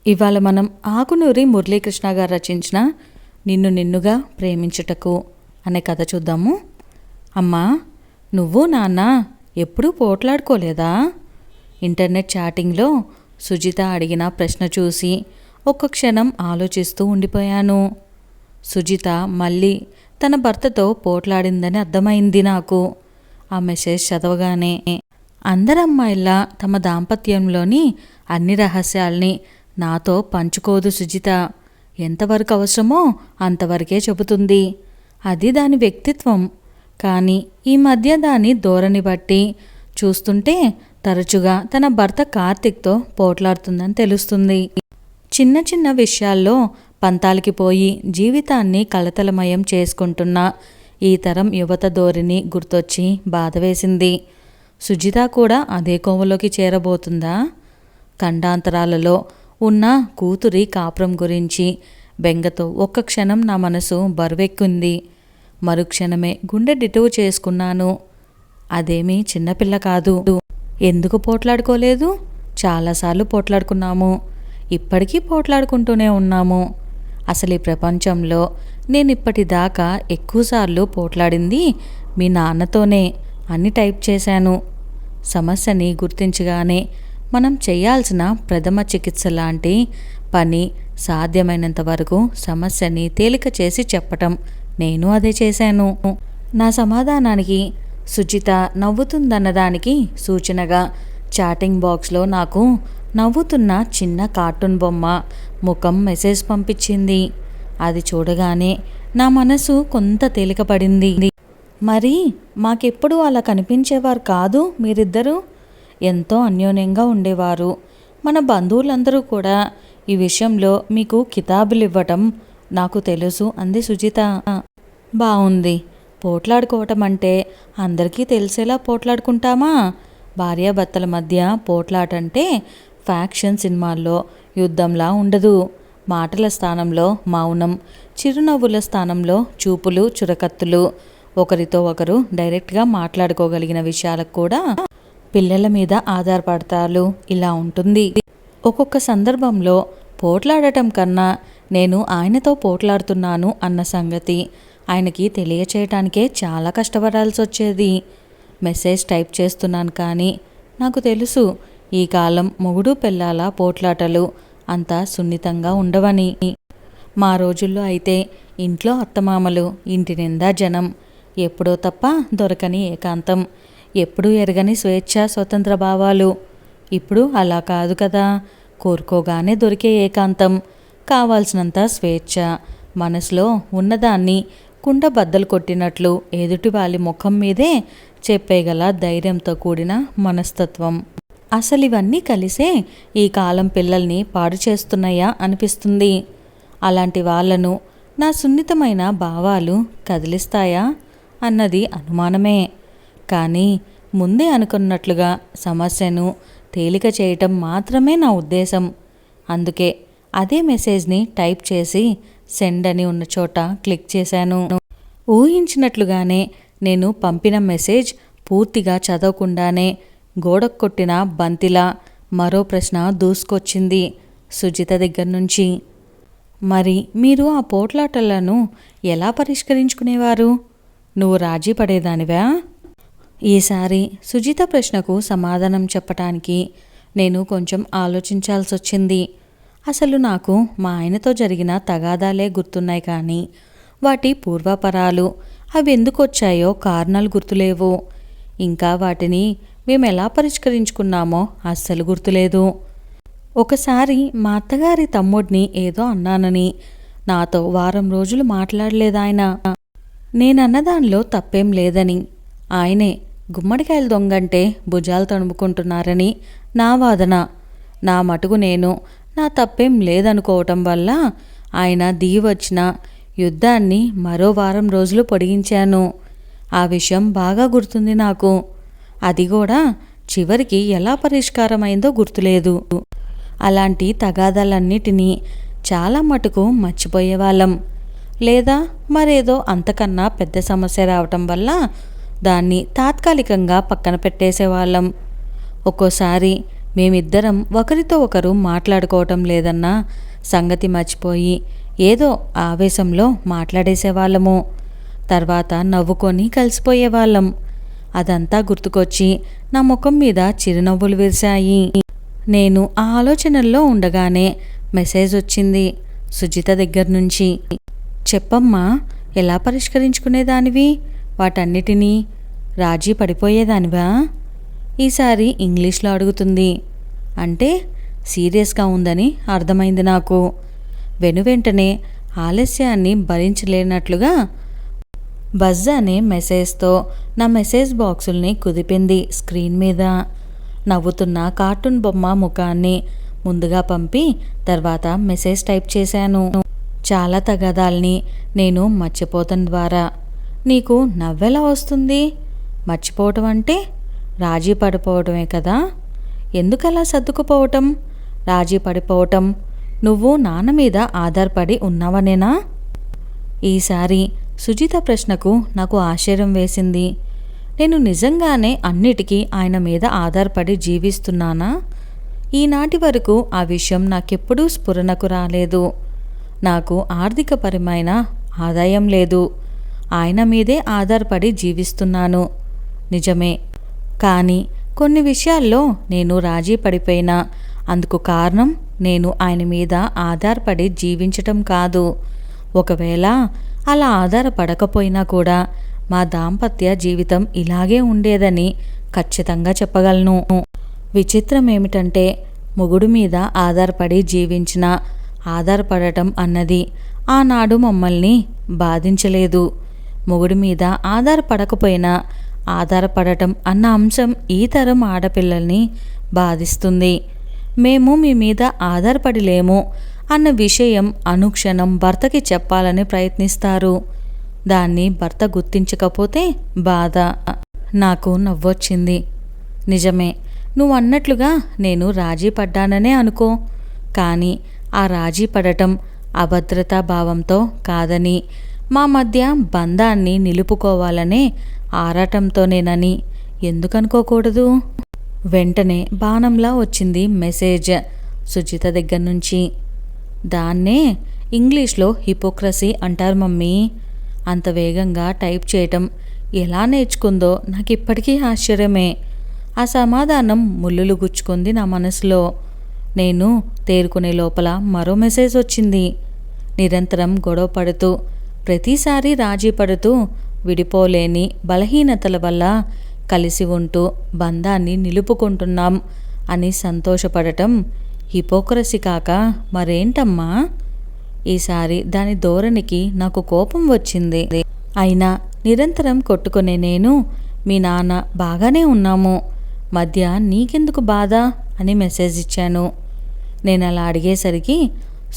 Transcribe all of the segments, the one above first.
ఇవాళ మనం ఆకునూరి మురళీకృష్ణ గారు రచించిన నిన్ను నిన్నుగా ప్రేమించుటకు అనే కథ చూద్దాము. అమ్మా, నువ్వు నాన్న ఎప్పుడూ పోట్లాడుకోలేదా? ఇంటర్నెట్ చాటింగ్లో సుజిత అడిగిన ప్రశ్న చూసి ఒక్క క్షణం ఆలోచిస్తూ ఉండిపోయాను. సుజిత మళ్ళీ తన భర్తతో పోట్లాడిందని అర్థమైంది నాకు. ఆ మెసేజ్ చదవగానే అందరమ్మాయిలా తమ దాంపత్యంలోని అన్ని రహస్యాల్ని నాతో పంచుకోదు సుజిత. ఎంతవరకు అవసరమో అంతవరకే చెబుతుంది. అది దాని వ్యక్తిత్వం. కానీ ఈ మధ్య దాని ధోరణి బట్టి చూస్తుంటే తరచుగా తన భర్త కార్తిక్తో పోట్లాడుతుందని తెలుస్తుంది. చిన్న చిన్న విషయాల్లో పంతాలకి పోయి జీవితాన్ని కలతలమయం చేసుకుంటున్న ఈ తరం యువత ధోరణి గుర్తొచ్చి బాధ వేసింది. సుజిత కూడా అదే కోవలోకి చేరబోతుందా? ఖండాంతరాలలో ఉన్న కూతురి కాపురం గురించి బెంగతో ఒక్క క్షణం నా మనసు బరువెక్కింది. మరుక్షణమే గుండె డిటువు చేసుకున్నాను. అదేమీ చిన్నపిల్ల కాదు. ఎందుకు పోట్లాడుకోలేదు? చాలాసార్లు పోట్లాడుకున్నాము. ఇప్పటికీ పోట్లాడుకుంటూనే ఉన్నాము. అసలు ఈ ప్రపంచంలో నేనిప్పటిదాకా ఎక్కువసార్లు పోట్లాడింది మీ నాన్నతోనే అని టైప్ చేశాను. సమస్యని గుర్తించగానే మనం చేయాల్సిన ప్రథమ చికిత్స లాంటి పని సాధ్యమైనంత వరకు సమస్యని తేలిక చేసి చెప్పటం. నేను అదే చేశాను. నా సమాధానానికి సుజిత నవ్వుతుందన్నదానికి సూచనగా చాటింగ్ బాక్స్లో నాకు నవ్వుతున్న చిన్న కార్టూన్ బొమ్మ ముఖం మెసేజ్ పంపించింది. అది చూడగానే నా మనసు కొంత తేలికపడింది. మరి మాకెప్పుడు అలా కనిపించేవారు కాదు మీరిద్దరూ. ఎంతో అన్యోన్యంగా ఉండేవారు. మన బంధువులందరూ కూడా ఈ విషయంలో మీకు కితాబులు ఇవ్వటం నాకు తెలుసు అంది సుజిత. బావుంది. పోట్లాడుకోవటం అంటే అందరికీ తెలిసేలా పోట్లాడుకుంటామా? భార్యాభర్తల మధ్య పోట్లాటంటే ఫ్యాక్షన్ సినిమాల్లో యుద్ధంలా ఉండదు. మాటల స్థానంలో మౌనం, చిరునవ్వుల స్థానంలో చూపులు, చురకత్తులు. ఒకరితో ఒకరు డైరెక్ట్గా మాట్లాడుకోగలిగిన విషయాలకు కూడా పిల్లల మీద ఆధారపడతారు. ఇలా ఉంటుంది. ఒక్కొక్క సందర్భంలో పోట్లాడటం కన్నా నేను ఆయనతో పోట్లాడుతున్నాను అన్న సంగతి ఆయనకి తెలియచేయటానికే చాలా కష్టపడాల్సి వచ్చేది. మెసేజ్ టైప్ చేస్తున్నాను కానీ నాకు తెలుసు ఈ కాలం మొగుడు పెళ్ళాల పోట్లాటలు అంత సున్నితంగా ఉండవని. మా రోజుల్లో అయితే ఇంట్లో అత్తమామలు, ఇంటి నిండా జనం, ఎప్పుడో తప్ప దొరకని ఏకాంతం, ఎప్పుడూ ఎరగని స్వేచ్ఛ, స్వతంత్ర భావాలు. ఇప్పుడు అలా కాదు కదా. కోరుకోగానే దొరికే ఏకాంతం, కావాల్సినంత స్వేచ్ఛ, మనసులో ఉన్నదాన్ని కుండ బద్దలు కొట్టినట్లు ఎదుటి వాళ్ళ ముఖం మీదే చెప్పేగల ధైర్యంతో కూడిన మనస్తత్వం. అసలు ఇవన్నీ కలిసే ఈ కాలం పిల్లల్ని పాడు చేస్తున్నాయా అనిపిస్తుంది. అలాంటి వాళ్లను నా సున్నితమైన భావాలు కదిలిస్తాయా అన్నది అనుమానమే. కానీ ముందే అనుకున్నట్లుగా సమస్యను తేలిక చేయటం మాత్రమే నా ఉద్దేశం. అందుకే అదే మెసేజ్ని టైప్ చేసి సెండ్ అని ఉన్న చోట క్లిక్ చేశాను. ఊహించినట్లుగానే నేను పంపిన మెసేజ్ పూర్తిగా చదవకుండానే గోడకు కొట్టిన బంతిలా మరో ప్రశ్న దూసుకొచ్చింది సుజిత దగ్గర నుంచి. మరి మీరు ఆ పోట్లాటలను ఎలా పరిష్కరించుకునేవారు? నువ్వు రాజీ పడేదానివా? ఈసారి సుజిత ప్రశ్నకు సమాధానం చెప్పటానికి నేను కొంచెం ఆలోచించాల్సి వచ్చింది. అసలు నాకు మా ఆయనతో జరిగిన తగాదాలే గుర్తున్నాయి కానీ వాటి పూర్వాపరాలు, అవి ఎందుకు వచ్చాయో కారణాలు గుర్తులేవు. ఇంకా వాటిని మేమెలా పరిష్కరించుకున్నామో అస్సలు గుర్తులేదు. ఒకసారి మా అత్తగారి తమ్ముడిని ఏదో అన్నానని నాతో వారం రోజులు మాట్లాడలేదాయన. నేనన్నదానిలో తప్పేం లేదని, ఆయనే గుమ్మడికాయలు దొంగంటే భుజాలు తణుముకుంటున్నారని నా వాదన. నా మటుకు నేను నా తప్పేం లేదనుకోవటం వల్ల ఆయన దిగివచ్చిన యుద్ధాన్ని మరో వారం రోజులు పొడిగించాను. ఆ విషయం బాగా గుర్తుంది నాకు. అది కూడా చివరికి ఎలా పరిష్కారమైందో గుర్తులేదు. అలాంటి తగాదాలన్నిటినీ చాలా మటుకు మర్చిపోయేవాళ్ళం. లేదా మరేదో అంతకన్నా పెద్ద సమస్య రావటం వల్ల దాన్ని తాత్కాలికంగా పక్కన పెట్టేసేవాళ్ళం. ఒక్కోసారి మేమిద్దరం ఒకరితో ఒకరు మాట్లాడుకోవటం లేదన్న సంగతి మర్చిపోయి ఏదో ఆవేశంలో మాట్లాడేసేవాళ్ళము. తర్వాత నవ్వుకొని కలిసిపోయేవాళ్ళం. అదంతా గుర్తుకొచ్చి నా ముఖం మీద చిరునవ్వులు విరిశాయి. నేను ఆ ఆలోచనల్లో ఉండగానే మెసేజ్ వచ్చింది సుజిత దగ్గర నుంచి. చెప్పమ్మా, ఎలా పరిష్కరించుకునేదానివి వాటన్నిటినీ? రాజీ పడిపోయేదానివా? ఈసారి ఇంగ్లీష్లో అడుగుతుంది. అంటే సీరియస్గా ఉందని అర్థమైంది నాకు. వెనువెంటనే ఆలస్యాన్ని భరించలేనట్లుగా బజ్ అనే మెసేజ్తో నా మెసేజ్ బాక్సుల్ని కుదిపింది స్క్రీన్ మీద. నవ్వుతున్న కార్టూన్ బొమ్మ ముఖాన్ని ముందుగా పంపి తర్వాత మెసేజ్ టైప్ చేశాను. చాలా తగాదాల్ని నేను మర్చిపోతాను ద్వారా నీకు నవ్వెలా వస్తుంది? మర్చిపోవటం అంటే రాజీ పడిపోవటమే కదా. ఎందుకలా సర్దుకుపోవటం? రాజీ పడిపోవటం నువ్వు నాన్న మీద ఆధారపడి ఉన్నావనేనా? ఈసారి సుజిత ప్రశ్నకు నాకు ఆశ్చర్యం వేసింది. నేను నిజంగానే అన్నిటికీ ఆయన మీద ఆధారపడి జీవిస్తున్నానా? ఈనాటి వరకు ఆ విషయం నాకెప్పుడూ స్ఫురణకు రాలేదు. నాకు ఆర్థికపరమైన ఆదాయం లేదు. ఆయన మీదే ఆధారపడి జీవిస్తున్నాను, నిజమే. కానీ కొన్ని విషయాల్లో నేను రాజీ పడిపోయినా అందుకు కారణం నేను ఆయన మీద ఆధారపడి జీవించటం కాదు. ఒకవేళ అలా ఆధారపడకపోయినా కూడా మా దాంపత్య జీవితం ఇలాగే ఉండేదని ఖచ్చితంగా చెప్పగలను. విచిత్రం ఏమిటంటే మొగుడు మీద ఆధారపడి జీవించిన ఆధారపడటం అన్నది ఆనాడు మమ్మల్ని బాధించలేదు. మొగుడి మీద ఆధారపడకపోయినా ఆధారపడటం అన్న అంశం ఈ తరం ఆడపిల్లల్ని బాధిస్తుంది. మేము మీ మీద ఆధారపడిలేము అన్న విషయం అనుక్షణం భర్తకి చెప్పాలని ప్రయత్నిస్తారు. దాన్ని భర్త గుర్తించకపోతే బాధ. నాకు నవ్వొచ్చింది. నిజమే, నువ్వు అన్నట్లుగా నేను రాజీ పడ్డాననే అనుకో. కానీ ఆ రాజీ పడటం అభద్రతా భావంతో కాదని, మా మధ్య బంధాన్ని నిలుపుకోవాలనే ఆరాటంతోనేనని ఎందుకనుకోకూడదు? వెంటనే బాణంలా వచ్చింది మెసేజ్ సుజిత దగ్గర నుంచి. దాన్నే ఇంగ్లీష్లో హిపోక్రసీ అంటారు మమ్మీ. అంత వేగంగా టైప్ చేయటం ఎలా నేర్చుకుందో నాకు ఇప్పటికీ ఆశ్చర్యమే. ఆ సమాధానం ముళ్ళులు గుచ్చుకుంది నా మనసులో. నేను తేరుకునే లోపల మరో మెసేజ్ వచ్చింది. నిరంతరం గొడవ పడుతూ, ప్రతిసారి రాజీ పడుతూ, విడిపోలేని బలహీనతల వల్ల కలిసి ఉంటూ బంధాన్ని నిలుపుకుంటున్నాం అని సంతోషపడటం హిపోక్రసీ కాక మరేంటమ్మా? ఈసారి దాని ధోరణికి నాకు కోపం వచ్చింది. అయినా నిరంతరం కొట్టుకునే నేను, మీ నాన్న బాగానే ఉన్నాము, మధ్య నీకెందుకు బాధ అని మెసేజ్ ఇచ్చాను. నేను అలా అడిగేసరికి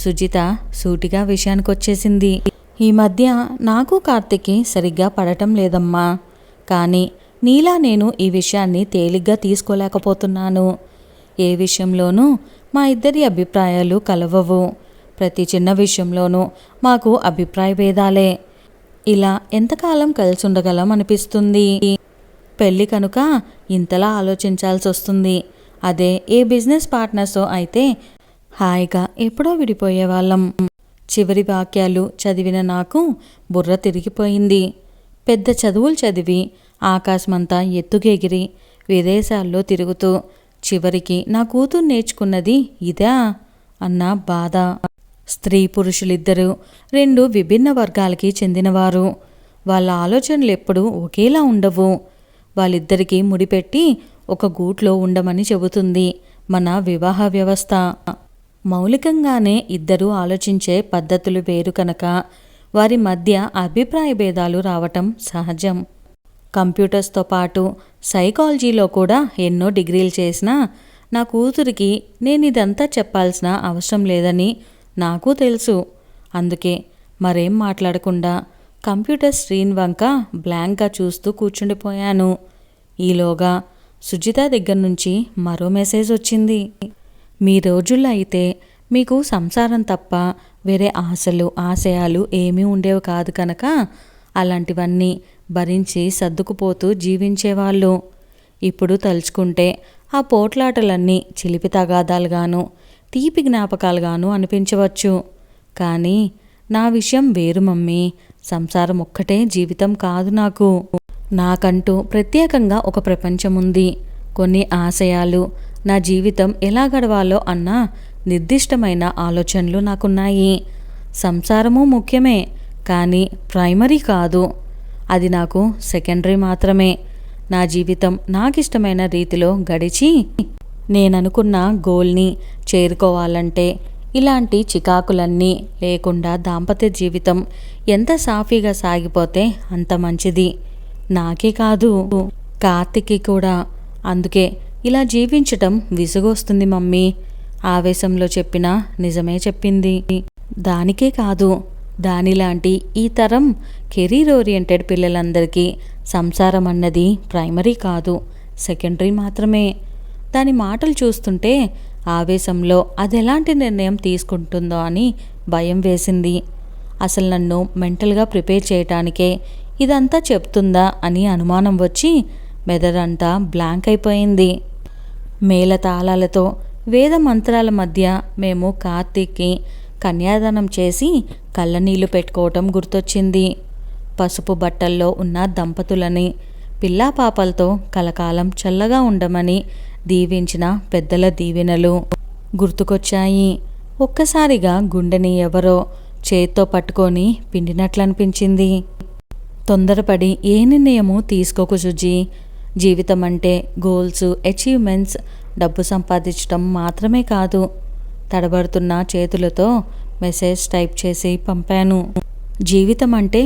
సుజిత సూటిగా విషయానికొచ్చేసింది. ఈ మధ్య నాకు కార్తిక్కి సరిగ్గా పడటం లేదమ్మా. కానీ నీలా నేను ఈ విషయాన్ని తేలిగ్గా తీసుకోలేకపోతున్నాను. ఏ విషయంలోనూ మా ఇద్దరి అభిప్రాయాలు కలవవు. ప్రతి చిన్న విషయంలోనూ మాకు అభిప్రాయ భేదాలే. ఇలా ఎంతకాలం కలిసి ఉండగలం అనిపిస్తుంది. పెళ్ళి కనుక ఇంతలా ఆలోచించాల్సి వస్తుంది. అదే ఏ బిజినెస్ పార్ట్నర్స్తో అయితే హాయిగా ఎప్పుడో విడిపోయేవాళ్ళం. చివరి వాక్యాలు చదివిన నాకు బుర్ర తిరిగిపోయింది. పెద్ద చదువులు చదివి ఆకాశమంతా ఎత్తుకెగిరి విదేశాల్లో తిరుగుతూ చివరికి నా కూతురు నేర్చుకున్నది ఇదా అన్న బాధ. స్త్రీ పురుషులిద్దరూ రెండు విభిన్న వర్గాలకి చెందినవారు. వాళ్ళ ఆలోచనలు ఎప్పుడూ ఒకేలా ఉండవు. వాళ్ళిద్దరికీ ముడిపెట్టి ఒక గూట్లో ఉండమని చెబుతుంది మన వివాహ వ్యవస్థ. మౌలికంగానే ఇద్దరూ ఆలోచించే పద్ధతులు వేరు కనుక వారి మధ్య అభిప్రాయ భేదాలు రావటం సహజం. కంప్యూటర్స్తో పాటు సైకాలజీలో కూడా ఎన్నో డిగ్రీలు చేసినా నా కూతురికి నేను ఇదంతా చెప్పాల్సిన అవసరం లేదని నాకు తెలుసు. అందుకే మరేం మాట్లాడకుండా కంప్యూటర్ స్క్రీన్ వంక బ్లాంక్గా చూస్తూ కూర్చుండిపోయాను. ఈలోగా సుజిత దగ్గర నుంచి మరో మెసేజ్ వచ్చింది. మీ రోజుల్లో అయితే మీకు సంసారం తప్ప వేరే ఆశలు ఆశయాలు ఏమీ ఉండేవి కాదు కనుక అలాంటివన్నీ భరించి సర్దుకుపోతూ జీవించేవాళ్ళు. ఇప్పుడు తలుచుకుంటే ఆ పోట్లాటలన్నీ చిలిపి తగాదాలుగాను తీపి జ్ఞాపకాలుగాను అనిపించవచ్చు. కానీ నా విషయం వేరు మమ్మీ. సంసారం ఒక్కటే జీవితం కాదు నాకు. నాకంటూ ప్రత్యేకంగా ఒక ప్రపంచం ఉంది. కొన్ని ఆశయాలు, నా జీవితం ఎలా గడవాలో అన్న నిర్దిష్టమైన ఆలోచనలు నాకున్నాయి. సంసారము ముఖ్యమే, కానీ ప్రైమరీ కాదు. అది నాకు సెకండరీ మాత్రమే. నా జీవితం నాకిష్టమైన రీతిలో గడిచి నేననుకున్న గోల్ని చేరుకోవాలంటే ఇలాంటి చికాకులన్నీ లేకుండా దాంపత్య జీవితం ఎంత సాఫీగా సాగిపోతే అంత మంచిది. నాకే కాదు, కార్తిక్కి కూడా. అందుకే ఇలా జీవించటం విసుగొస్తుంది మమ్మీ. ఆవేశంలో చెప్పినా నిజమే చెప్పింది. దానికే కాదు, దానిలాంటి ఈ తరం కెరీర్ ఓరియంటెడ్ పిల్లలందరికీ సంసారం అన్నది ప్రైమరీ కాదు, సెకండరీ మాత్రమే. దాని మాటలు చూస్తుంటే ఆవేశంలో అది ఎలాంటి నిర్ణయం తీసుకుంటుందో అని భయం వేసింది. అసలు నన్ను మెంటల్గా ప్రిపేర్ చేయటానికే ఇదంతా చెప్తుందా అని అనుమానం వచ్చి మెదడంతా బ్లాంక్ అయిపోయింది. మేళతాళాలతో వేద మంత్రాల మధ్య మేము కార్తీక్కి కన్యాదానం చేసి కళ్ళనీళ్లు పెట్టుకోవటం గుర్తొచ్చింది. పసుపు బట్టల్లో ఉన్న దంపతులని పిల్లాపాపలతో కలకాలం చల్లగా ఉండమని దీవించిన పెద్దల దీవెనలు గుర్తుకొచ్చాయి. ఒక్కసారిగా గుండెని ఎవరో చేత్తో పట్టుకొని పిండినట్లనిపించింది. తొందరపడి ఏ నిర్ణయము తీసుకోకు సుజీ. జీవితం అంటే గోల్స్, అచీవ్మెంట్స్, డబ్బు సంపాదించడం మాత్రమే కాదు. తడబడుతున్న చేతులతో మెసేజ్ టైప్ చేసి పంపాను. జీవితం అంటే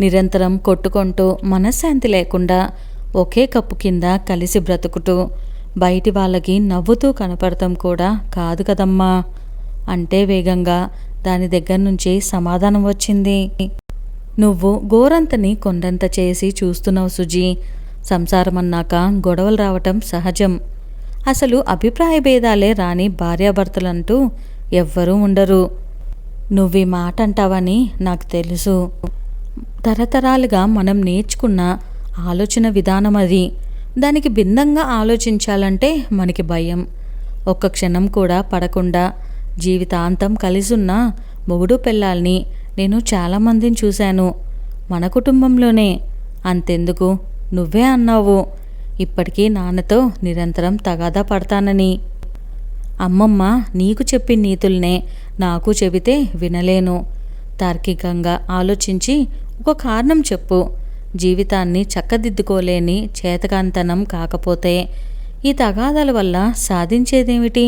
నిరంతరం కొట్టుకుంటూ మనశ్శాంతి లేకుండా ఒకే కప్పు కింద కలిసి బ్రతుకుతూ బయటి వాళ్ళకి నవ్వుతూ కనపడటం కూడా కాదు కదమ్మా అంటే వేగంగా దాని దగ్గర నుంచి సమాధానం వచ్చింది. నువ్వు గోరంతని కొండంత చేసి చూస్తున్నావు సుజీ. సంసారం అన్నాక గొడవలు రావటం సహజం. అసలు అభిప్రాయ భేదాలే రాని భార్యాభర్తలంటూ ఎవ్వరూ ఉండరు. నువ్వీ మాట అంటావని నాకు తెలుసు. తరతరాలుగా మనం నేర్చుకున్న ఆలోచన విధానం అది. దానికి భిన్నంగా ఆలోచించాలంటే మనకి భయం. ఒక్క క్షణం కూడా పడకుండా జీవితాంతం కలిసున్న మొగుడు పెళ్ళాల్ని నేను చాలామందిని చూశాను. మన కుటుంబంలోనే. అంతెందుకు, నువ్వే అన్నావు ఇప్పటికీ నాన్నతో నిరంతరం తగాదా పడతానని. అమ్మమ్మ నీకు చెప్పిన నీతుల్నే నాకు చెబితే వినలేను. తార్కికంగా ఆలోచించి ఒక కారణం చెప్పు. జీవితాన్ని చక్కదిద్దుకోలేని చేతకాంతనం కాకపోతే ఈ తగాదాల వల్ల సాధించేదేమిటి?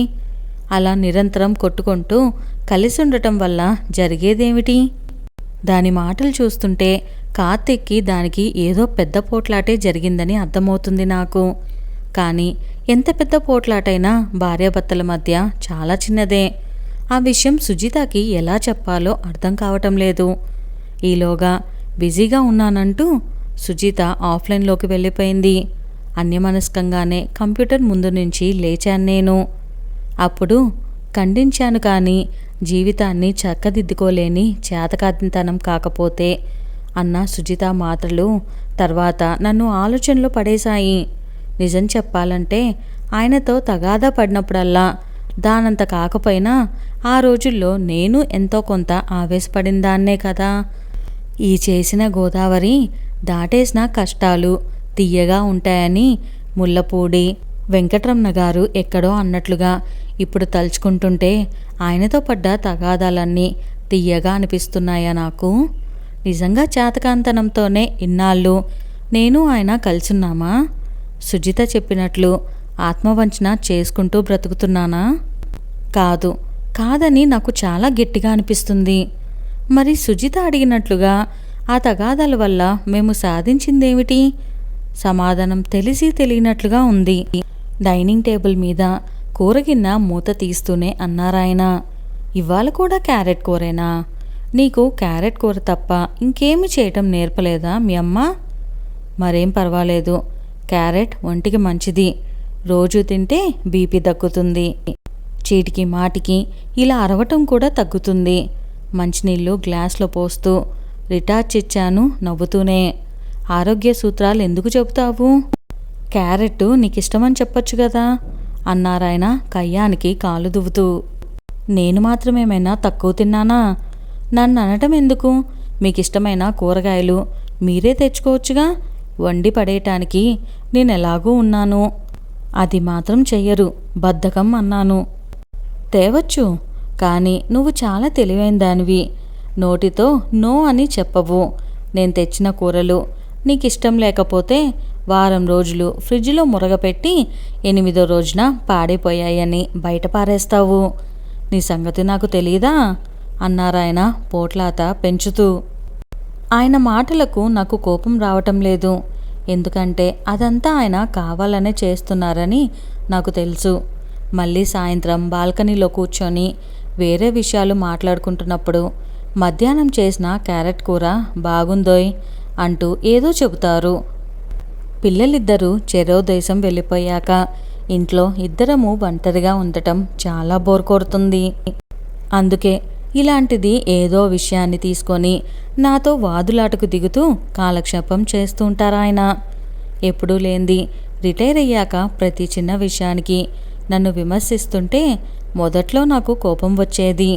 అలా నిరంతరం కొట్టుకుంటూ కలిసి ఉండటం వల్ల జరిగేదేమిటి? దాని మాటలు చూస్తుంటే కార్తిక్కి దానికి ఏదో పెద్ద పోట్లాటే జరిగిందని అర్థమవుతుంది నాకు. కానీ ఎంత పెద్ద పోట్లాటైనా భార్యాభర్తల మధ్య చాలా చిన్నదే. ఆ విషయం సుజితకి ఎలా చెప్పాలో అర్థం కావటం లేదు. ఈలోగా బిజీగా ఉన్నానంటూ సుజిత ఆఫ్లైన్లోకి వెళ్ళిపోయింది. అన్యమనస్కంగానే కంప్యూటర్ ముందు నుంచి లేచాను నేను. అప్పుడు ఖండించాను, కానీ జీవితాన్ని చక్కదిద్దుకోలేని చేతకాంతనం కాకపోతే అన్న సుజిత మాటలు తర్వాత నన్ను ఆలోచనలో పడేశాయి. నిజం చెప్పాలంటే ఆయనతో తగాదా పడినప్పుడల్లా దానంత కాకపోయినా ఆ రోజుల్లో నేను ఎంతో కొంత ఆవేశపడిందాన్నే కదా. ఈ చేసిన గోదావరి దాటేసిన కష్టాలు తీయగా ఉంటాయని ముల్లపూడి వెంకటరమణ గారు ఎక్కడో అన్నట్లుగా ఇప్పుడు తలుచుకుంటుంటే ఆయనతో పడ్డ తగాదాలన్నీ తీయగా అనిపిస్తున్నాయా నాకు? నిజంగా చేతకాంతనంతోనే ఇన్నాళ్ళు నేను ఆయన కలిసున్నామా? సుజిత చెప్పినట్లు ఆత్మవంచన చేసుకుంటూ బ్రతుకుతున్నానా? కాదని నాకు చాలా గట్టిగా అనిపిస్తుంది. మరి సుజిత అడిగినట్లుగా ఆ తగాదాల వల్ల మేము సాధించిందేమిటి? సమాధానం తెలిసి తెలియనట్లుగా ఉంది. డైనింగ్ టేబుల్ మీద కూరగిన్న మూత తీస్తూనే అన్నారాయన. ఇవాళ కూడా క్యారెట్ కూరేనా? నీకు క్యారెట్ కూర తప్ప ఇంకేమి చేయటం నేర్పలేదా మీ అమ్మ? మరేం పర్వాలేదు, క్యారెట్ ఒంటికి మంచిది. రోజు తింటే బీపీ తగ్గుతుంది. చీటికి మాటికి ఇలా అరవటం కూడా తగ్గుతుంది. మంచినీళ్ళు గ్లాస్లో పోస్తూ రిటార్చ్ ఇచ్చాను నవ్వుతూనే. ఆరోగ్య సూత్రాలు ఎందుకు చెబుతావు? క్యారెట్ నీకిష్టమని చెప్పొచ్చు కదా అన్నారాయన కయ్యానికి కాలు దువ్వుతూ. నేను మాత్రమేమైనా తక్కువ తిన్నానా? నన్ను అనటం ఎందుకు? మీకిష్టమైన కూరగాయలు మీరే తెచ్చుకోవచ్చుగా. వండి పడేయటానికి నేనెలాగూ ఉన్నాను. అది మాత్రం చెయ్యరు, బద్ధకం అన్నాను. తేవచ్చు, కానీ నువ్వు చాలా తెలివైన దానివి. నోటితో నో అని చెప్పవు. నేను తెచ్చిన కూరలు నీకిష్టం లేకపోతే వారం రోజులు ఫ్రిడ్జ్లో మురగపెట్టి 8వ రోజున పాడైపోయాయని బయట పారేస్తావు. నీ సంగతి నాకు తెలీదా అన్నారాయన పోట్లాత పెంచుతూ. ఆయన మాటలకు నాకు కోపం రావటం లేదు. ఎందుకంటే అదంతా ఆయన కావాలనే చేస్తున్నారని నాకు తెలుసు. మళ్ళీ సాయంత్రం బాల్కనీలో కూర్చొని వేరే విషయాలు మాట్లాడుకుంటున్నప్పుడు మధ్యాహ్నం చేసిన క్యారెట్ కూర బాగుందోయ్ అంటూ ఏదో చెబుతారు. పిల్లలిద్దరూ చెరో దేశం వెళ్ళిపోయాక ఇంట్లో ఇద్దరము ఒంటరిగా ఉండటం చాలా బోర్ కొడుతుంది. అందుకే ఇలాంటిది ఏదో విషయాన్ని తీసుకొని నాతో వాదులాటకు దిగుతూ కాలక్షేపం చేస్తూ ఉంటారాయన. ఎప్పుడూ లేంది రిటైర్ అయ్యాక ప్రతి చిన్న విషయానికి నన్ను విమర్శిస్తుంటే మొదట్లో నాకు కోపం వచ్చేది.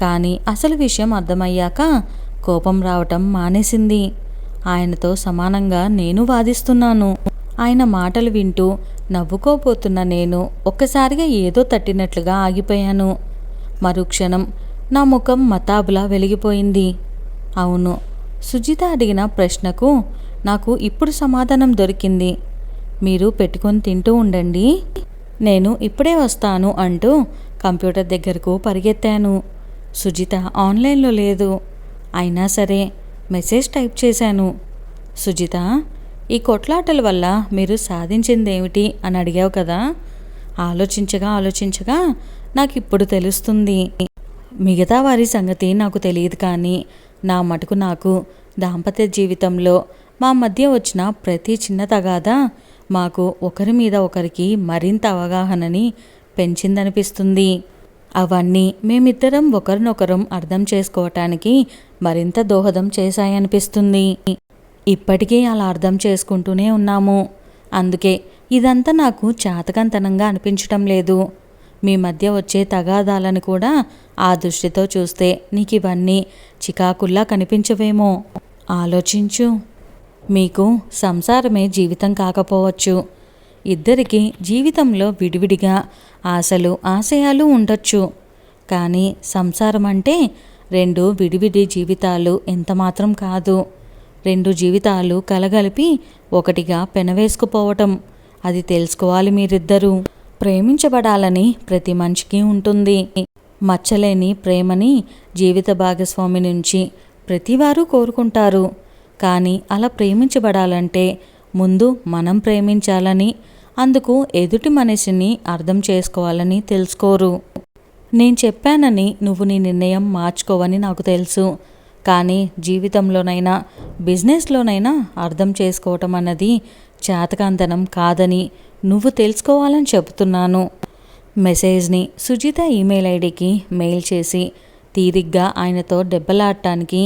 కానీ అసలు విషయం అర్థమయ్యాక కోపం రావటం మానేసింది. ఆయనతో సమానంగా నేను వాదిస్తున్నాను. ఆయన మాటలు వింటూ నవ్వుకోపోతున్న నేను ఒక్కసారిగా ఏదో తట్టినట్లుగా ఆగిపోయాను. మరుక్షణం నా ముఖం మతాబులా వెలిగిపోయింది. అవును, సుజిత అడిగిన ప్రశ్నకు నాకు ఇప్పుడు సమాధానం దొరికింది. మీరు పెట్టుకొని తింటూ ఉండండి, నేను ఇప్పుడే వస్తాను అంటూ కంప్యూటర్ దగ్గరకు పరిగెత్తాను. సుజిత ఆన్లైన్లో లేదు. అయినా సరే మెసేజ్ టైప్ చేశాను. సుజిత, ఈ కొట్లాటల వల్ల మీరు సాధించిందేమిటి అని అడిగావు కదా. ఆలోచించగా నాకు ఇప్పుడు తెలుస్తుంది. మిగతా వారి సంగతి నాకు తెలియదు, కానీ నా మటుకు నాకు దాంపత్య జీవితంలో మా మధ్య వచ్చిన ప్రతి చిన్న తగాదా మాకు ఒకరి మీద ఒకరికి మరింత అవగాహనని పెంచిందనిపిస్తుంది. అవన్నీ మేమిద్దరం ఒకరినొకరం అర్థం చేసుకోవటానికి మరింత దోహదం చేశాయనిపిస్తుంది. ఇప్పటికీ అలా అర్థం చేసుకుంటూనే ఉన్నాము. అందుకే ఇదంతా నాకు చాతకంతనంగా అనిపించటం లేదు. మీ మధ్య వచ్చే తగాదాలను కూడా ఆ దృష్టితో చూస్తే నీకు ఇవన్నీ చికాకుల్లా కనిపించవేమో. ఆలోచించు. మీకు సంసారమే జీవితం కాకపోవచ్చు. ఇద్దరికి జీవితంలో విడివిడిగా ఆశలు ఆశయాలు ఉండొచ్చు. కానీ సంసారం అంటే 2 విడివిడి జీవితాలు ఎంతమాత్రం కాదు. 2 జీవితాలు కలగలిపి ఒకటిగా పెనవేసుకుపోవటం. అది తెలుసుకోవాలి మీరిద్దరూ. ప్రేమించబడాలని ప్రతి మనిషికి ఉంటుంది. మచ్చలేని ప్రేమని జీవిత భాగస్వామి నుంచి ప్రతివారు కోరుకుంటారు. కానీ అలా ప్రేమించబడాలంటే ముందు మనం ప్రేమించాలని, అందుకు ఎదుటి మనిషిని అర్థం చేసుకోవాలని తెలుసుకోరు. నేను చెప్పానని నువ్వు నీ నిర్ణయం మార్చుకోవని నాకు తెలుసు. కానీ జీవితంలోనైనా బిజినెస్లోనైనా అర్థం చేసుకోవటం అన్నది చేతకాంతనం కాదని నువ్వు తెలుసుకోవాలని చెబుతున్నాను. మెసేజ్ని సుజిత ఈమెయిల్ ఐడికి మెయిల్ చేసి తీరిగ్గా ఆయనతో దెబ్బలాడటానికి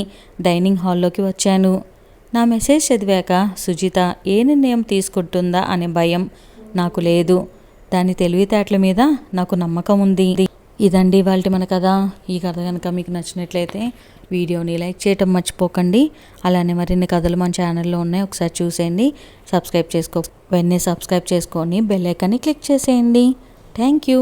డైనింగ్ హాల్లోకి వచ్చాను. నా మెసేజ్ చదివాక సుజిత ఏ నిర్ణయం తీసుకుంటుందా అనే భయం నాకు లేదు. దాని తెలివితేటల మీద నాకు నమ్మకం ఉంది. ఇదండి ఇవాల్టి మన కథ. ఈ కథ కనుక మీకు నచ్చినట్లయితే వీడియోని లైక్ చేయటం మర్చిపోకండి. అలానే మరిన్ని కథలు మన ఛానల్లో ఉన్నాయి, ఒకసారి చూసేయండి. సబ్స్క్రైబ్ చేసుకొని బెల్ ఐకాన్ని క్లిక్ చేసేయండి. Thank you.